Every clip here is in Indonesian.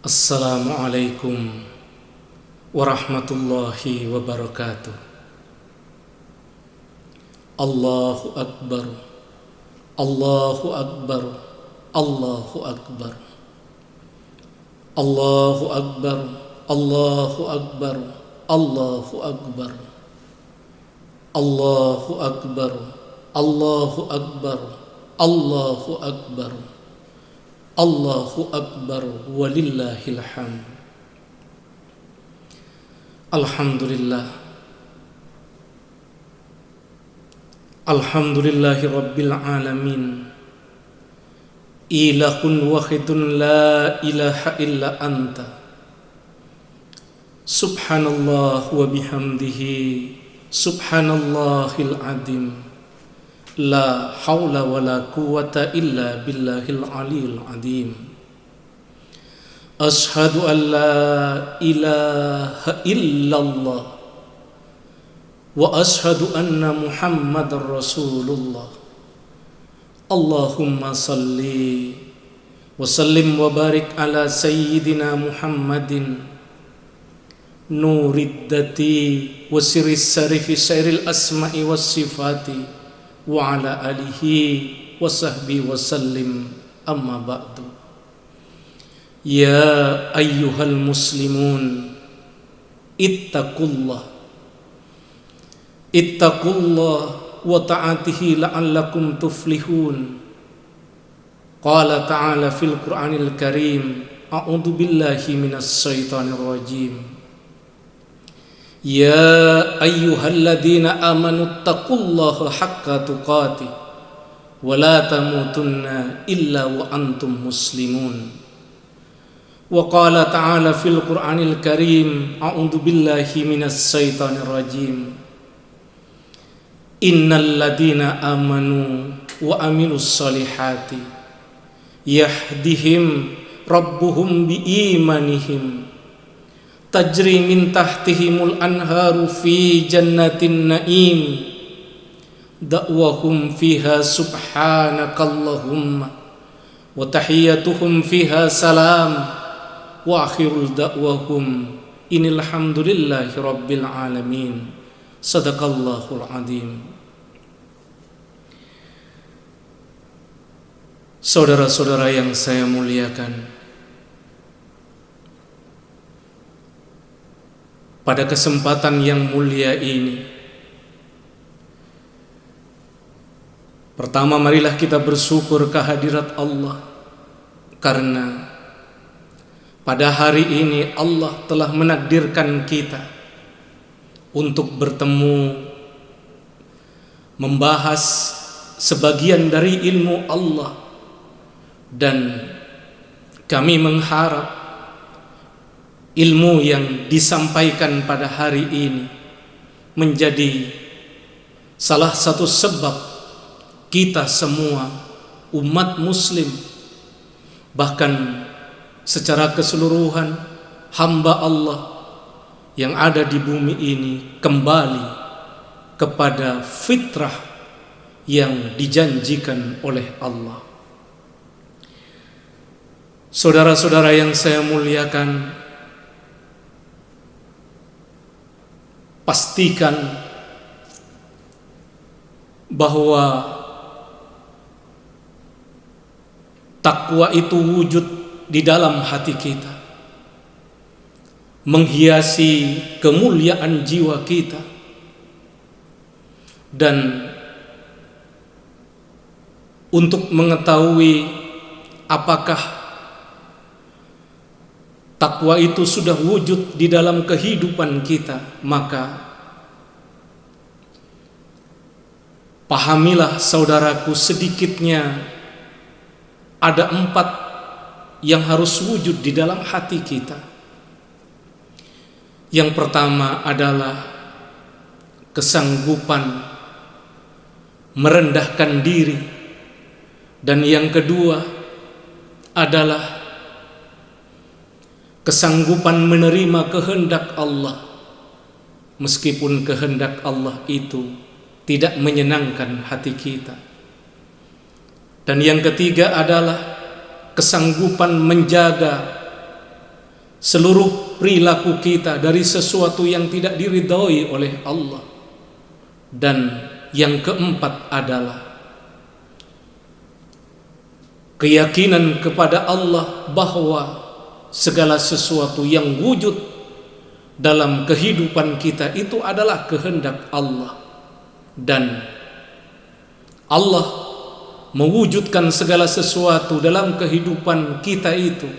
Assalamualaikum warahmatullahi wabarakatuh. Allahu Akbar, Allahu Akbar, Allahu Akbar, Allahu Akbar, Allahu Akbar, Allahu Akbar, Allahu Akbar, Allahu Akbar, Allahu Akbar, Allahu Akbar, walillahil hamd. Alhamdulillah, alhamdulillahi rabbil alamin. Ilahun wahidun la ilaha illa anta. Subhanallah wa bihamdihi, subhanallahil azim. La haula wa la quwwata illa billahil aliyil azim. Ashhadu an la ilaha illallah wa ashhadu anna Muhammadar Rasulullah. Allahumma salli wa sallim wa barik ala sayyidina Muhammadin nuriddati wa siris sarifi sairil asma'i was sifati wa ala alihi wa sahbihi wa sallim, amma ba'du. Ya ayyuhal muslimun, ittaqullah wa ta'atihi la'allakum tuflihun. Qala ta'ala fil Qur'anil Karim, a'udzu billahi minas syaitonir rajim. Ya ayyuhalladzina amanu taqullaha haqqa tuqatih wa la tamutunna illa wa antum muslimun. Wa qala ta'ala fil Qur'anil Karim, a'udzu billahi minas syaitonir rajim. Innal ladzina amanu wa amilus solihati yahdihim rabbuhum biimanihim tajri min tahtihimul anharu fi jannatin na'im da'wahum fiha subhanakallahumma wa tahiyyatuhum fiha salam wa akhirul da'wahum inil hamdulillahi rabbil alamin. Sadaqallahul azim. Saudara-saudara yang saya muliakan, pada kesempatan yang mulia ini, pertama marilah kita bersyukur kehadirat Allah, karena pada hari ini Allah telah menakdirkan kita untuk bertemu, membahas sebagian dari ilmu Allah, dan kami mengharap ilmu yang disampaikan pada hari ini menjadi salah satu sebab kita semua umat muslim, bahkan secara keseluruhan hamba Allah yang ada di bumi ini kembali kepada fitrah yang dijanjikan oleh Allah. Saudara-saudara yang saya muliakan, pastikan bahwa takwa itu wujud di dalam hati kita, menghiasi kemuliaan jiwa kita, dan untuk mengetahui apakah takwa itu sudah wujud di dalam kehidupan kita, maka pahamilah saudaraku, sedikitnya ada 4 yang harus wujud di dalam hati kita. Yang pertama adalah kesanggupan merendahkan diri, dan yang kedua adalah kesanggupan menerima kehendak Allah, meskipun kehendak Allah itu tidak menyenangkan hati kita. Dan yang ketiga adalah kesanggupan menjaga seluruh perilaku kita dari sesuatu yang tidak diridhoi oleh Allah. Dan yang keempat adalah keyakinan kepada Allah bahwa segala sesuatu yang wujud dalam kehidupan kita itu adalah kehendak Allah, dan Allah mewujudkan segala sesuatu dalam kehidupan kita itu.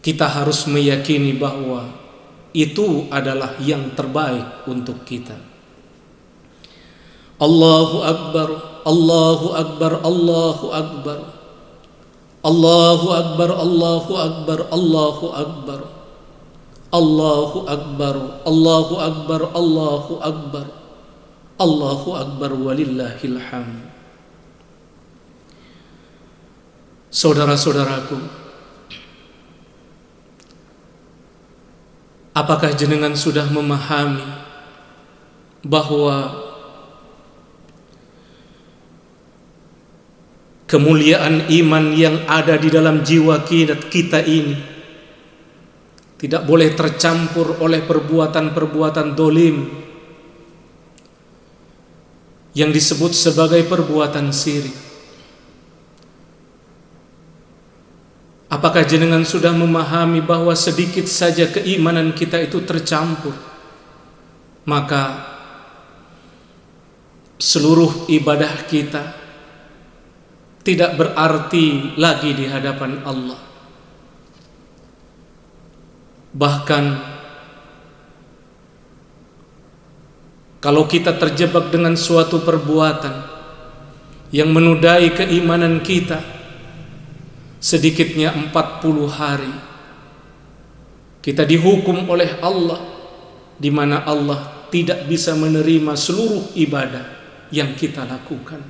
Kita harus meyakini bahwa itu adalah yang terbaik untuk kita. Allahu Akbar, Allahu Akbar, Allahu Akbar, Allahu Akbar, Allahu Akbar, Allahu Akbar, Allahu Akbar, Allahu Akbar, Allahu Akbar, Allahu Akbar, walillahil hamd. Saudara-saudaraku, apakah jenengan sudah memahami bahwa kemuliaan iman yang ada di dalam jiwa kita ini tidak boleh tercampur oleh perbuatan-perbuatan dolim yang disebut sebagai perbuatan syirik? Apakah jenengan sudah memahami bahwa sedikit saja keimanan kita itu tercampur, maka seluruh ibadah kita tidak berarti lagi di hadapan Allah? Bahkan kalau kita terjebak dengan suatu perbuatan yang menodai keimanan kita, sedikitnya 40 hari kita dihukum oleh Allah, di mana Allah tidak bisa menerima seluruh ibadah yang kita lakukan.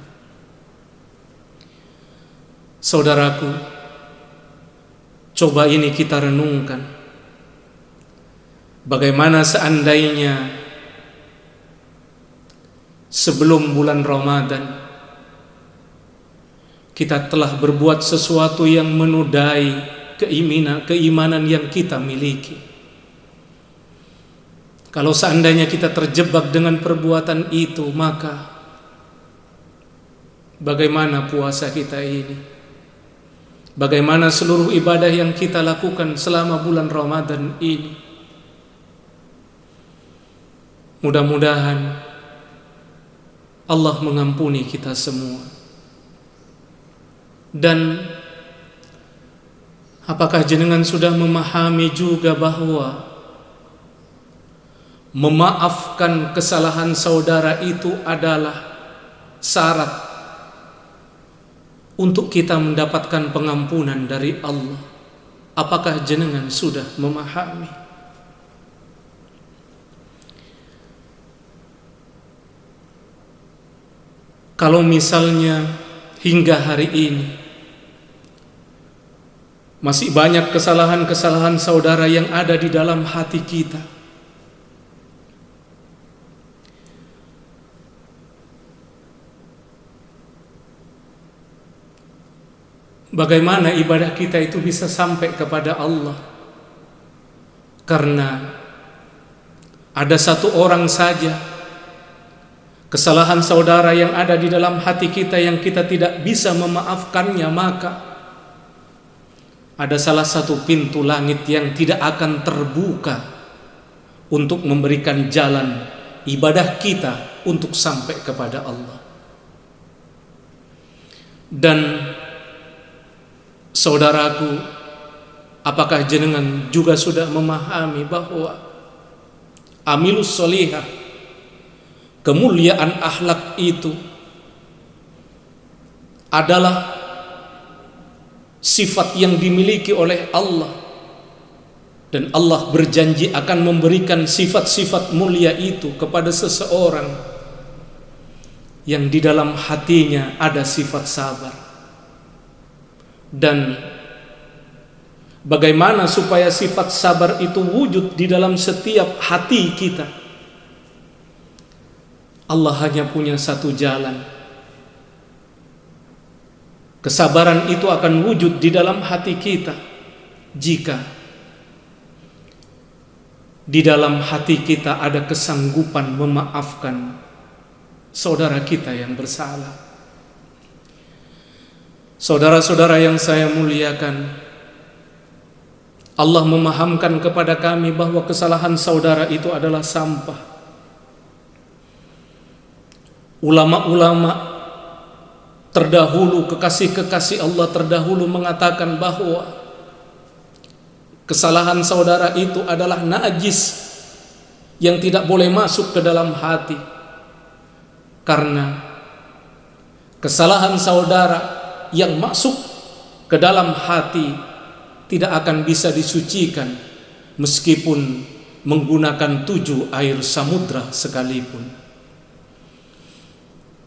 Saudaraku, coba ini kita renungkan. Bagaimana seandainya sebelum bulan Ramadan kita telah berbuat sesuatu yang menodai keimanan yang kita miliki? Kalau seandainya kita terjebak dengan perbuatan itu, maka bagaimana puasa kita ini? Bagaimana seluruh ibadah yang kita lakukan selama bulan Ramadan ini? Mudah-mudahan Allah mengampuni kita semua. Dan apakah jenengan sudah memahami juga bahwa memaafkan kesalahan saudara itu adalah syarat untuk kita mendapatkan pengampunan dari Allah? Apakah jenengan sudah memahami? Kalau misalnya hingga hari ini masih banyak kesalahan-kesalahan saudara yang ada di dalam hati kita, bagaimana ibadah kita itu bisa sampai kepada Allah? Karena ada satu orang saja kesalahan saudara yang ada di dalam hati kita yang kita tidak bisa memaafkannya, maka ada salah satu pintu langit yang tidak akan terbuka untuk memberikan jalan ibadah kita untuk sampai kepada Allah. Dan saudaraku, apakah jenengan juga sudah memahami bahwa amilus solihah, kemuliaan akhlak itu adalah sifat yang dimiliki oleh Allah, dan Allah berjanji akan memberikan sifat-sifat mulia itu kepada seseorang yang di dalam hatinya ada sifat sabar. Dan bagaimana supaya sifat sabar itu wujud di dalam setiap hati kita? Allah hanya punya satu jalan. Kesabaran itu akan wujud di dalam hati kita jika di dalam hati kita ada kesanggupan memaafkan saudara kita yang bersalah. Saudara-saudara yang saya muliakan, Allah memahamkan kepada kami bahwa kesalahan saudara itu adalah sampah. Ulama-ulama terdahulu, kekasih-kekasih Allah terdahulu mengatakan bahwa kesalahan saudara itu adalah najis yang tidak boleh masuk ke dalam hati, karena kesalahan saudara yang masuk ke dalam hati tidak akan bisa disucikan meskipun menggunakan 7 air samudra sekalipun.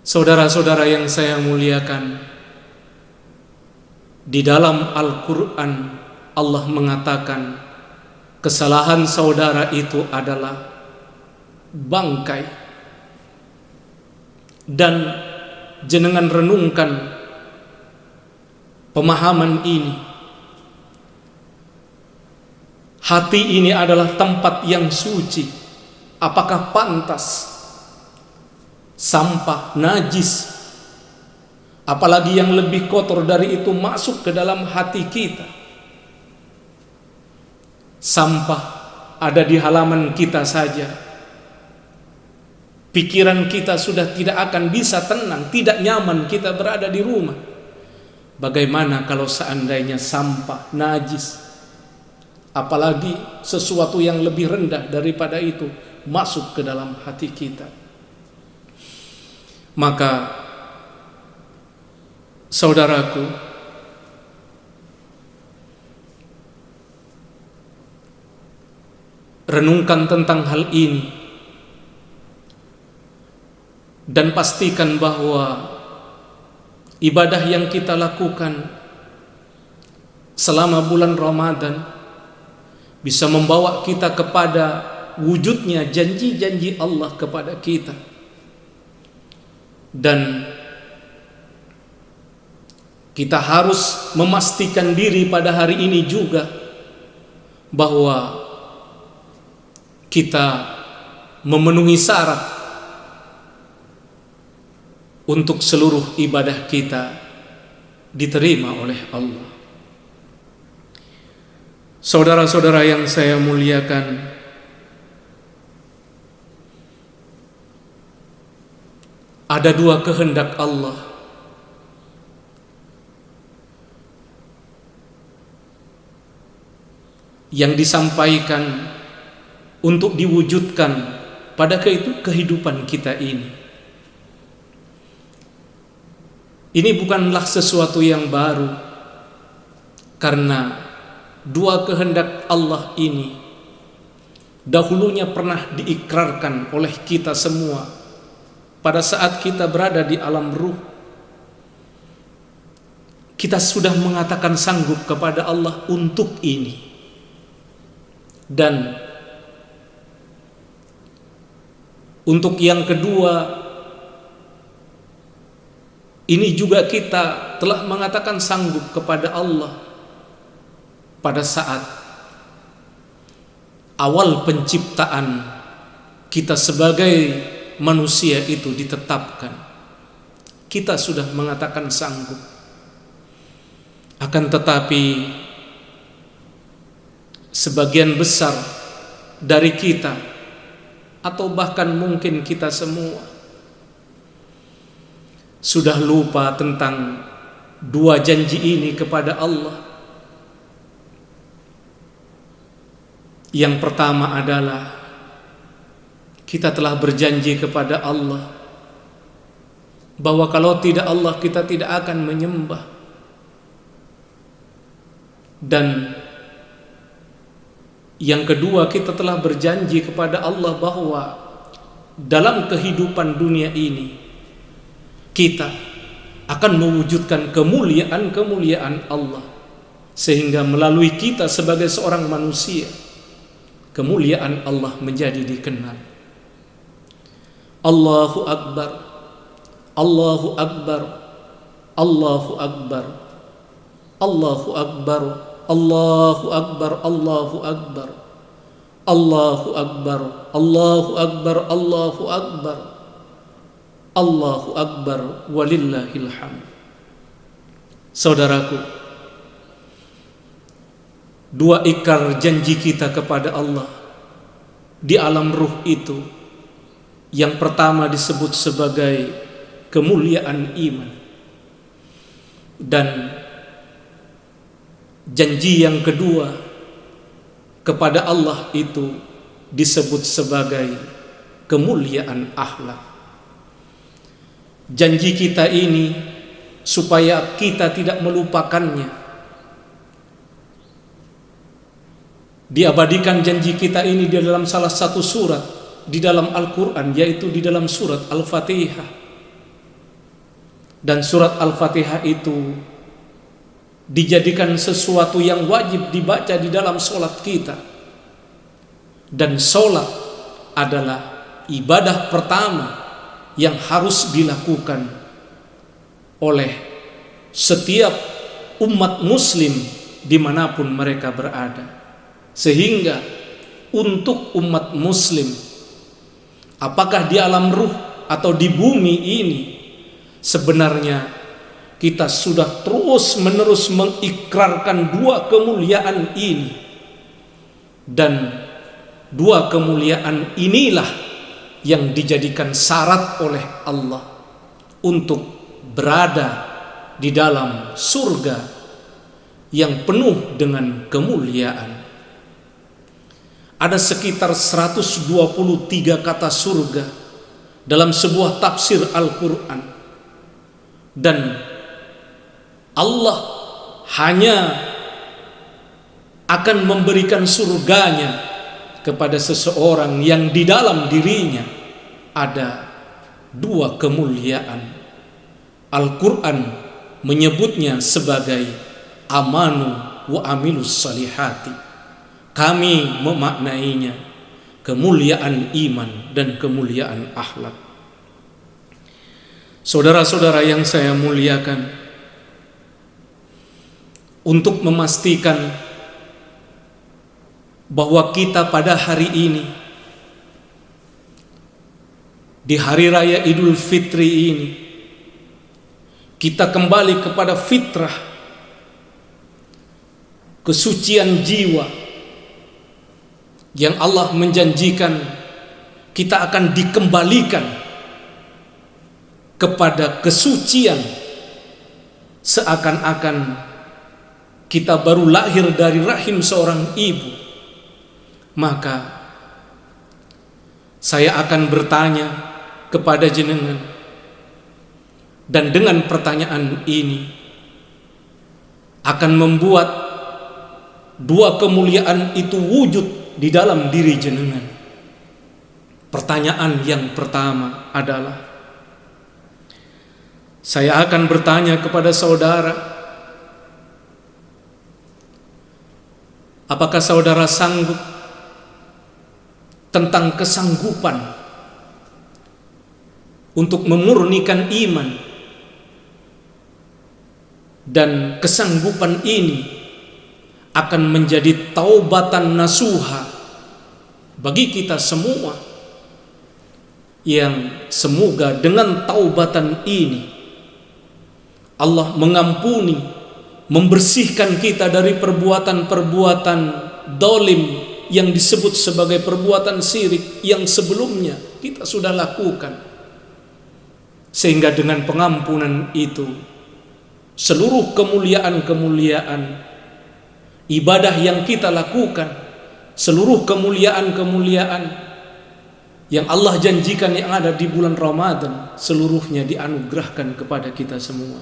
Saudara-saudara yang saya muliakan, di dalam Al-Quran Allah mengatakan kesalahan saudara itu adalah bangkai. Dan jenengan renungkan pemahaman ini. Hati ini adalah tempat yang suci. Apakah pantas sampah, najis, apalagi yang lebih kotor dari itu masuk ke dalam hati kita? Sampah ada di halaman kita saja, pikiran kita sudah tidak akan bisa tenang, tidak nyaman kita berada di rumah. Bagaimana kalau seandainya sampah, najis, apalagi sesuatu yang lebih rendah daripada itu masuk ke dalam hati kita? Maka saudaraku, renungkan tentang hal ini dan pastikan bahwa ibadah yang kita lakukan selama bulan Ramadan bisa membawa kita kepada wujudnya janji-janji Allah kepada kita. Dan kita harus memastikan diri pada hari ini juga bahwa kita memenuhi syarat untuk seluruh ibadah kita diterima oleh Allah. Saudara-saudara yang saya muliakan, ada 2 kehendak Allah yang disampaikan untuk diwujudkan pada kehidupan kita ini. Ini bukanlah sesuatu yang baru, karena 2 kehendak Allah ini dahulunya pernah diikrarkan oleh kita semua pada saat kita berada di alam ruh. Kita sudah mengatakan sanggup kepada Allah untuk ini. Dan untuk yang kedua, ini juga kita telah mengatakan sanggup kepada Allah pada saat awal penciptaan kita sebagai manusia itu ditetapkan. Kita sudah mengatakan sanggup. Akan tetapi sebagian besar dari kita, atau bahkan mungkin kita semua, sudah lupa tentang 2 janji ini kepada Allah. Yang pertama adalah kita telah berjanji kepada Allah bahwa kalau tidak Allah, kita tidak akan menyembah. Dan yang kedua, kita telah berjanji kepada Allah bahwa dalam kehidupan dunia ini kita akan mewujudkan kemuliaan-kemuliaan Allah, sehingga melalui kita sebagai seorang manusia, kemuliaan Allah menjadi dikenal. Allahu Akbar, Allahu Akbar, Allahu Akbar, Allahu Akbar, Allahu Akbar, Allahu Akbar, Allahu Akbar, Allahu Akbar, Allahu Akbar, Allahu Akbar, walillahil hamd. Saudaraku, dua ikrar janji kita kepada Allah di alam ruh itu, yang pertama disebut sebagai kemuliaan iman, dan janji yang kedua kepada Allah itu disebut sebagai kemuliaan akhlak. Janji kita ini supaya kita tidak melupakannya. Diabadikan janji kita ini di dalam salah satu surat di dalam Al-Quran, yaitu di dalam surat Al-Fatihah. Dan surat Al-Fatihah itu dijadikan sesuatu yang wajib dibaca di dalam sholat kita. Dan sholat adalah ibadah pertama yang harus dilakukan oleh setiap umat muslim dimanapun mereka berada. Sehingga untuk umat muslim, apakah di alam ruh atau di bumi ini, sebenarnya kita sudah terus menerus mengikrarkan dua kemuliaan ini. Dan dua kemuliaan inilah yang dijadikan syarat oleh Allah untuk berada di dalam surga yang penuh dengan kemuliaan. Ada sekitar 123 kata surga dalam sebuah tafsir Al-Quran. Dan Allah hanya akan memberikan surganya kepada seseorang yang di dalam dirinya ada dua kemuliaan. Al-Quran menyebutnya sebagai amanu wa amilus salihati. Kami memaknainya kemuliaan iman dan kemuliaan akhlak. Saudara-saudara yang saya muliakan, untuk memastikan bahwa kita pada hari ini, di hari raya Idul Fitri ini, kita kembali kepada fitrah, kesucian jiwa yang Allah menjanjikan kita akan dikembalikan kepada kesucian, seakan-akan kita baru lahir dari rahim seorang ibu. Maka saya akan bertanya kepada jenengan, dan dengan pertanyaan ini akan membuat dua kemuliaan itu wujud di dalam diri jenengan. Pertanyaan yang pertama adalah, saya akan bertanya kepada saudara, apakah saudara sanggup tentang kesanggupan untuk memurnikan iman? Dan kesanggupan ini akan menjadi taubatan nasuha bagi kita semua, yang semoga dengan taubatan ini Allah mengampuni, membersihkan kita dari perbuatan-perbuatan dolim yang disebut sebagai perbuatan syirik yang sebelumnya kita sudah lakukan. Sehingga dengan pengampunan itu, seluruh kemuliaan-kemuliaan ibadah yang kita lakukan, seluruh kemuliaan-kemuliaan yang Allah janjikan yang ada di bulan Ramadan, seluruhnya dianugerahkan kepada kita semua.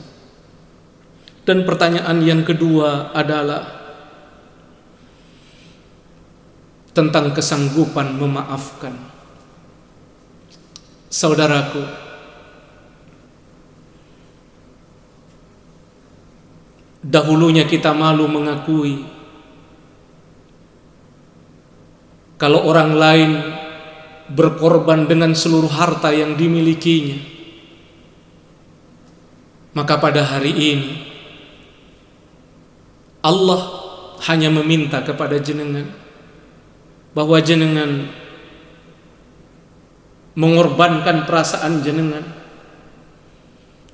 Dan pertanyaan yang kedua adalah tentang kesanggupan memaafkan. Saudaraku, dahulunya kita malu mengakui kalau orang lain berkorban dengan seluruh harta yang dimilikinya. Maka pada hari ini Allah hanya meminta kepada jenengan bahwa jenengan mengorbankan perasaan jenengan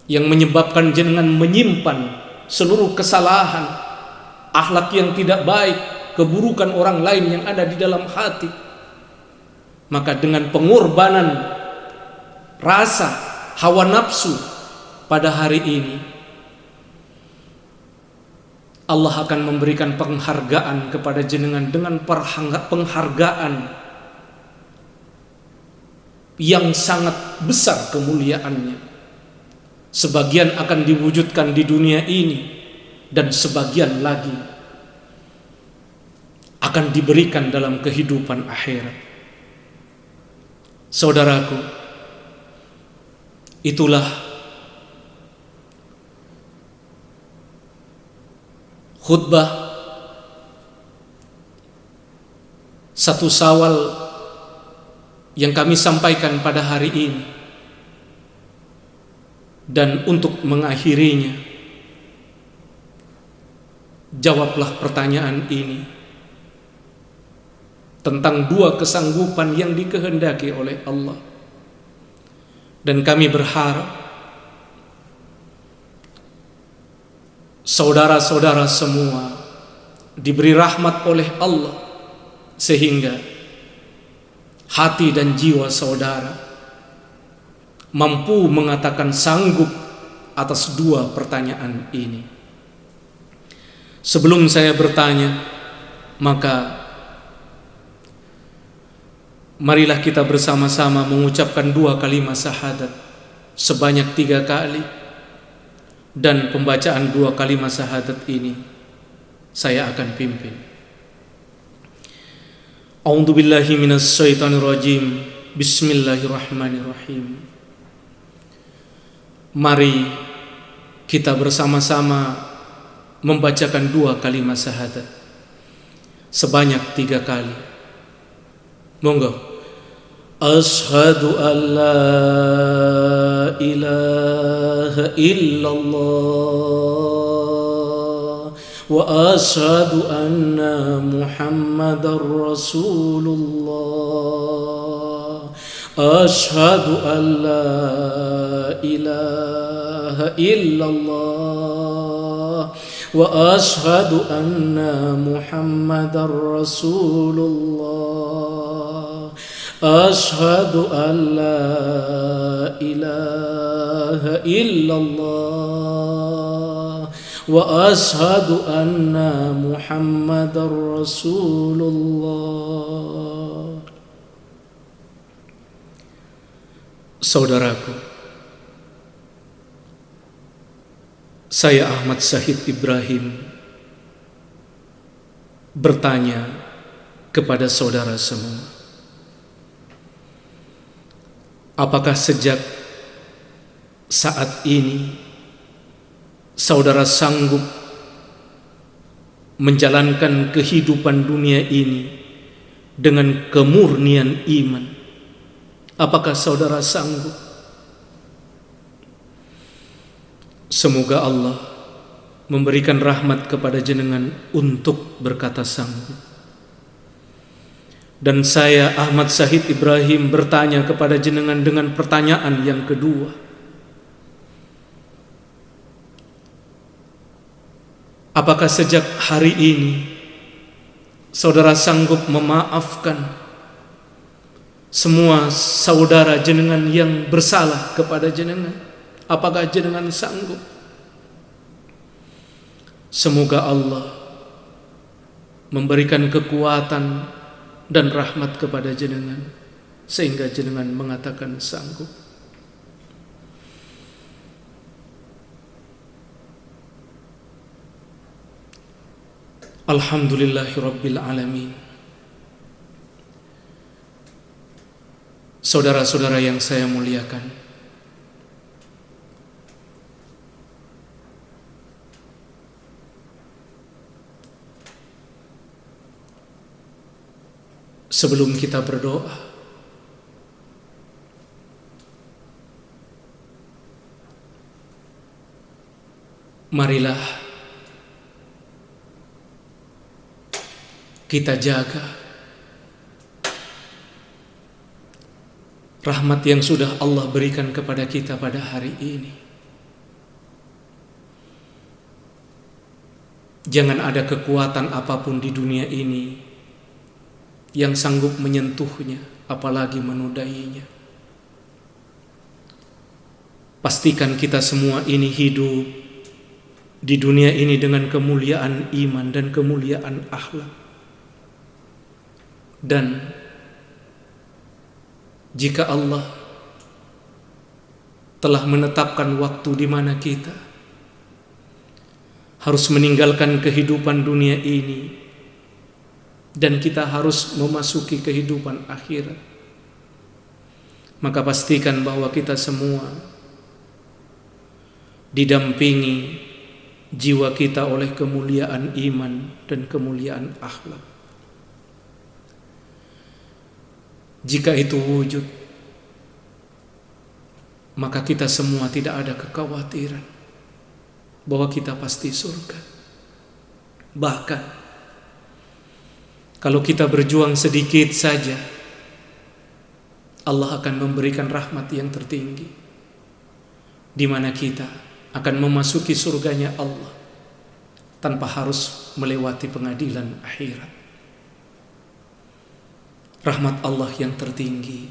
yang menyebabkan jenengan menyimpan seluruh kesalahan, akhlak yang tidak baik, keburukan orang lain yang ada di dalam hati. Maka dengan pengorbanan rasa hawa nafsu pada hari ini, Allah akan memberikan penghargaan kepada jenengan dengan penghargaan yang sangat besar kemuliaannya. Sebagian akan diwujudkan di dunia ini dan sebagian lagi akan diberikan dalam kehidupan akhirat. Saudaraku, itulah khutbah 1 Syawal yang kami sampaikan pada hari ini. Dan untuk mengakhirinya, jawablah pertanyaan ini tentang 2 kesanggupan yang dikehendaki oleh Allah. Dan kami berharap saudara-saudara semua diberi rahmat oleh Allah, sehingga hati dan jiwa saudara mampu mengatakan sanggup atas 2 pertanyaan ini. Sebelum saya bertanya, maka marilah kita bersama-sama mengucapkan 2 kalimat syahadat sebanyak 3 kali. Dan pembacaan 2 kalimat syahadat ini saya akan pimpin. A'udzubillahi minasyaitonirrajim. Bismillahirrahmanirrahim. Mari kita bersama-sama membacakan 2 kalimat syahadat sebanyak 3 kali. Monggo. Asyhadu an la ilaha illallah wa asyhadu anna Muhammadar Rasulullah. Asyhadu an la ilaha illallah wa asyhadu anna Muhammadar Rasulullah. Asyhadu an la ilaha illallah wa asyhadu anna Muhammadar Rasulullah. Saudaraku, saya Ahmad Syahid Ibrahim bertanya kepada saudara semua, apakah sejak saat ini saudara sanggup menjalankan kehidupan dunia ini dengan kemurnian iman? Apakah saudara sanggup? Semoga Allah memberikan rahmat kepada jenengan untuk berkata sanggup. Dan saya Ahmad Syahid Ibrahim bertanya kepada jenengan dengan pertanyaan yang kedua. Apakah sejak hari ini saudara sanggup memaafkan semua saudara jenengan yang bersalah kepada jenengan? Apakah jenengan sanggup? Semoga Allah memberikan kekuatan dan rahmat kepada jenengan sehingga jenengan mengatakan sanggup. Alhamdulillahirabbil alamin. Saudara-saudara yang saya muliakan, sebelum kita berdoa, marilah kita jaga rahmat yang sudah Allah berikan kepada kita pada hari ini. Jangan ada kekuatan apapun di dunia ini yang sanggup menyentuhnya, apalagi menodainya. Pastikan kita semua ini hidup di dunia ini dengan kemuliaan iman dan kemuliaan akhlak. Dan jika Allah telah menetapkan waktu di mana kita harus meninggalkan kehidupan dunia ini dan kita harus memasuki kehidupan akhirat, maka pastikan bahwa kita semua didampingi jiwa kita oleh kemuliaan iman dan kemuliaan akhlak. Jika itu wujud, maka kita semua tidak ada kekhawatiran bahwa kita pasti surga. Bahkan kalau kita berjuang sedikit saja, Allah akan memberikan rahmat yang tertinggi, di mana kita akan memasuki surganya Allah tanpa harus melewati pengadilan akhirat. Rahmat Allah yang tertinggi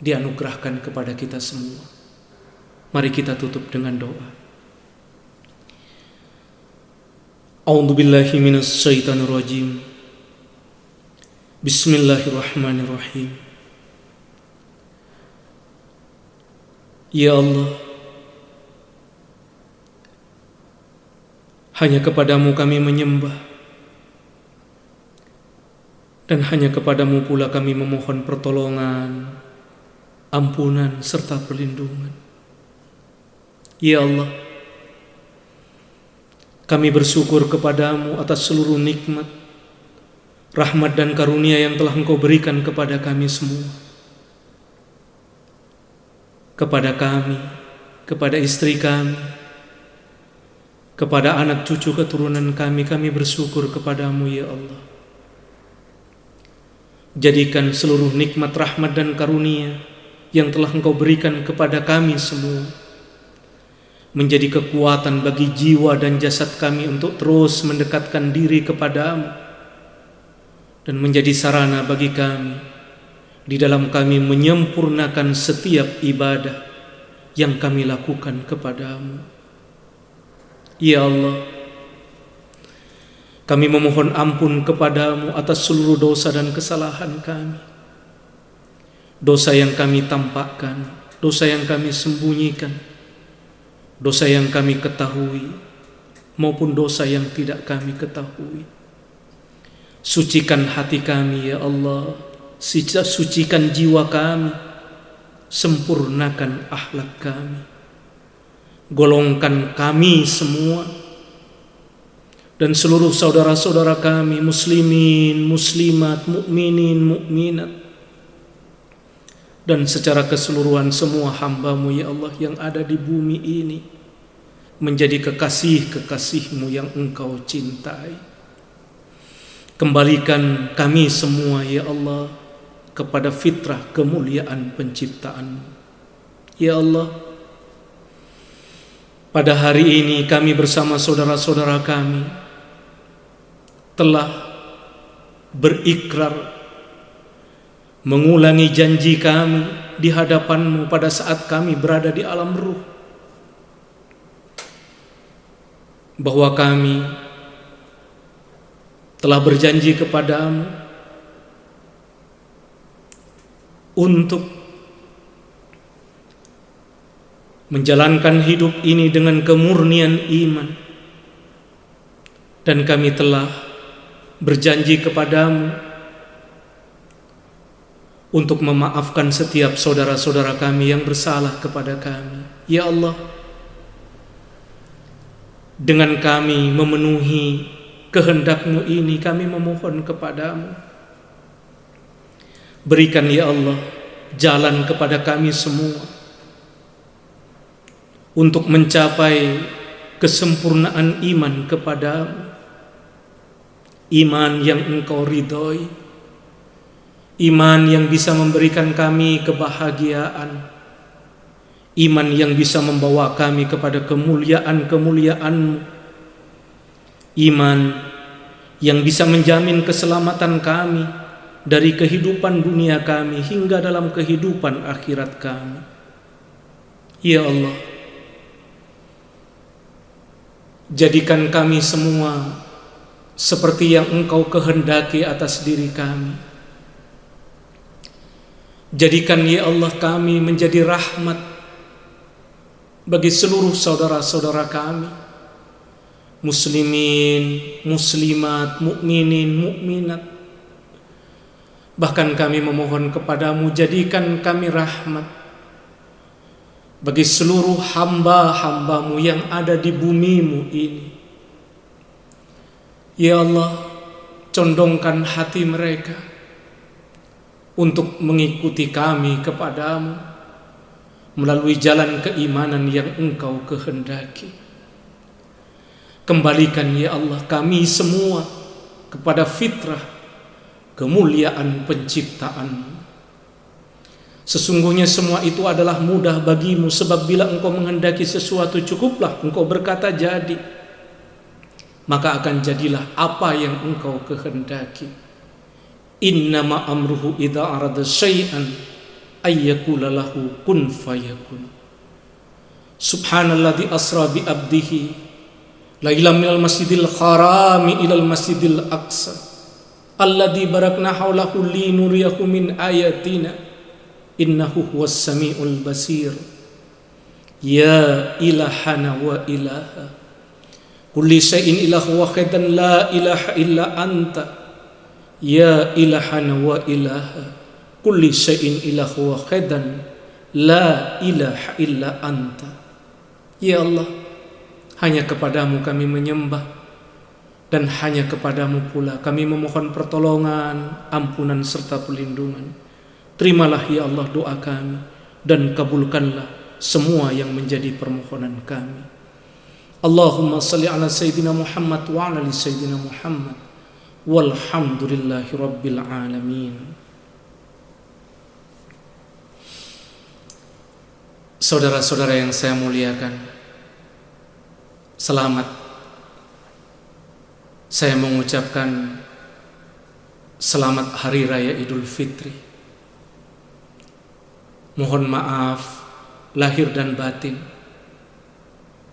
dianugerahkan kepada kita semua. Mari kita tutup dengan doa. A'udzubillahi minasyaitonir rajim. Bismillahirrahmanirrahim. Ya Allah, hanya kepadamu kami menyembah, dan hanya kepadamu pula kami memohon pertolongan, ampunan, serta perlindungan. Ya Allah, kami bersyukur kepadamu atas seluruh nikmat, rahmat dan karunia yang telah Engkau berikan kepada kami semua. Kepada kami, kepada istri kami, kepada anak cucu keturunan kami bersyukur kepadamu ya Allah. Jadikan seluruh nikmat, rahmat dan karunia yang telah Engkau berikan kepada kami semua menjadi kekuatan bagi jiwa dan jasad kami untuk terus mendekatkan diri kepadamu, dan menjadi sarana bagi kami di dalam kami menyempurnakan setiap ibadah yang kami lakukan kepadamu. Ya Allah, kami memohon ampun kepadamu atas seluruh dosa dan kesalahan kami. Dosa yang kami tampakkan, dosa yang kami sembunyikan, dosa yang kami ketahui, maupun dosa yang tidak kami ketahui. Sucikan hati kami ya Allah, sucikan jiwa kami, sempurnakan akhlak kami. Golongkan kami semua dan seluruh saudara-saudara kami, muslimin, muslimat, mukminin, mukminat, dan secara keseluruhan semua hamba-Mu ya Allah yang ada di bumi ini menjadi kekasih-kekasih-Mu yang Engkau cintai. Kembalikan kami semua ya Allah kepada fitrah kemuliaan penciptaan. Ya Allah, pada hari ini kami bersama saudara-saudara kami telah berikrar mengulangi janji kami di hadapan-Mu pada saat kami berada di alam ruh, bahwa kami telah berjanji kepadamu untuk menjalankan hidup ini dengan kemurnian iman, dan kami telah berjanji kepadamu untuk memaafkan setiap saudara-saudara kami yang bersalah kepada kami. Ya Allah, dengan kami memenuhi kehendak-Mu ini, kami memohon kepadamu, berikan ya Allah jalan kepada kami semua untuk mencapai kesempurnaan iman kepadamu, iman yang Engkau ridhoi, iman yang bisa memberikan kami kebahagiaan, iman yang bisa membawa kami kepada kemuliaan-kemuliaan-Mu, iman yang bisa menjamin keselamatan kami dari kehidupan dunia kami hingga dalam kehidupan akhirat kami. Ya Allah, jadikan kami semua seperti yang Engkau kehendaki atas diri kami. Jadikan ya Allah kami menjadi rahmat bagi seluruh saudara-saudara kami, muslimin, muslimat, mukminin, mukminat. Bahkan kami memohon kepadamu, jadikan kami rahmat bagi seluruh hamba-hambamu yang ada di bumimu ini. Ya Allah, condongkan hati mereka untuk mengikuti kami kepadamu melalui jalan keimanan yang Engkau kehendaki. Kembalikan ya Allah kami semua kepada fitrah kemuliaan penciptaan. Sesungguhnya semua itu adalah mudah bagimu, sebab bila Engkau menghendaki sesuatu cukuplah Engkau berkata jadi, maka akan jadilah apa yang Engkau kehendaki. Innama amruhu idza arada syai'an ayyakula lahu kun fayakun. Subhanalladzi asra bi abdihi lailan minal masjidil harami ilal masjidil aqsa alladzi barakna haulahu linuriyahu min ayatina innahu huwas samiul basir. Ya ilahana wa ilaha kulli syai'in ilahu wahidan la ilaha illa anta. Ya ilahana wa ilaha kulli syai'in ilahu wahidan la ilaha illa anta. Ya Allah, hanya kepadamu kami menyembah dan hanya kepadamu pula kami memohon pertolongan, ampunan serta perlindungan. Terimalah ya Allah doa kami dan kabulkanlah semua yang menjadi permohonan kami. Allahumma salli ala Sayyidina Muhammad wa ala ali Sayyidina Muhammad walhamdulillahi rabbil alamin. Saudara-saudara yang saya muliakan, selamat. Saya mengucapkan selamat Hari Raya Idul Fitri. Mohon maaf lahir dan batin,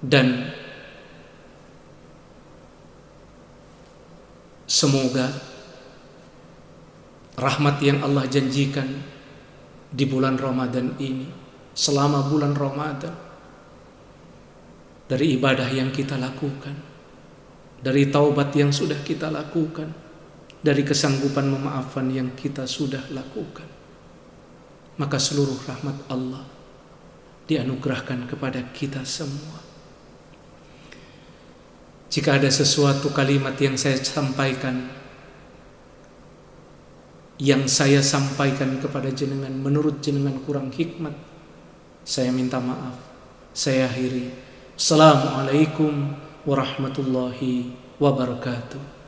dan semoga rahmat yang Allah janjikan di bulan Ramadan ini, selama bulan Ramadan, dari ibadah yang kita lakukan, dari taubat yang sudah kita lakukan, dari kesanggupan memaafkan yang kita sudah lakukan, maka seluruh rahmat Allah dianugerahkan kepada kita semua. Jika ada sesuatu kalimat yang saya sampaikan, kepada jenengan menurut jenengan kurang hikmat, saya minta maaf. Saya akhiri. Assalamualaikum warahmatullahi wabarakatuh.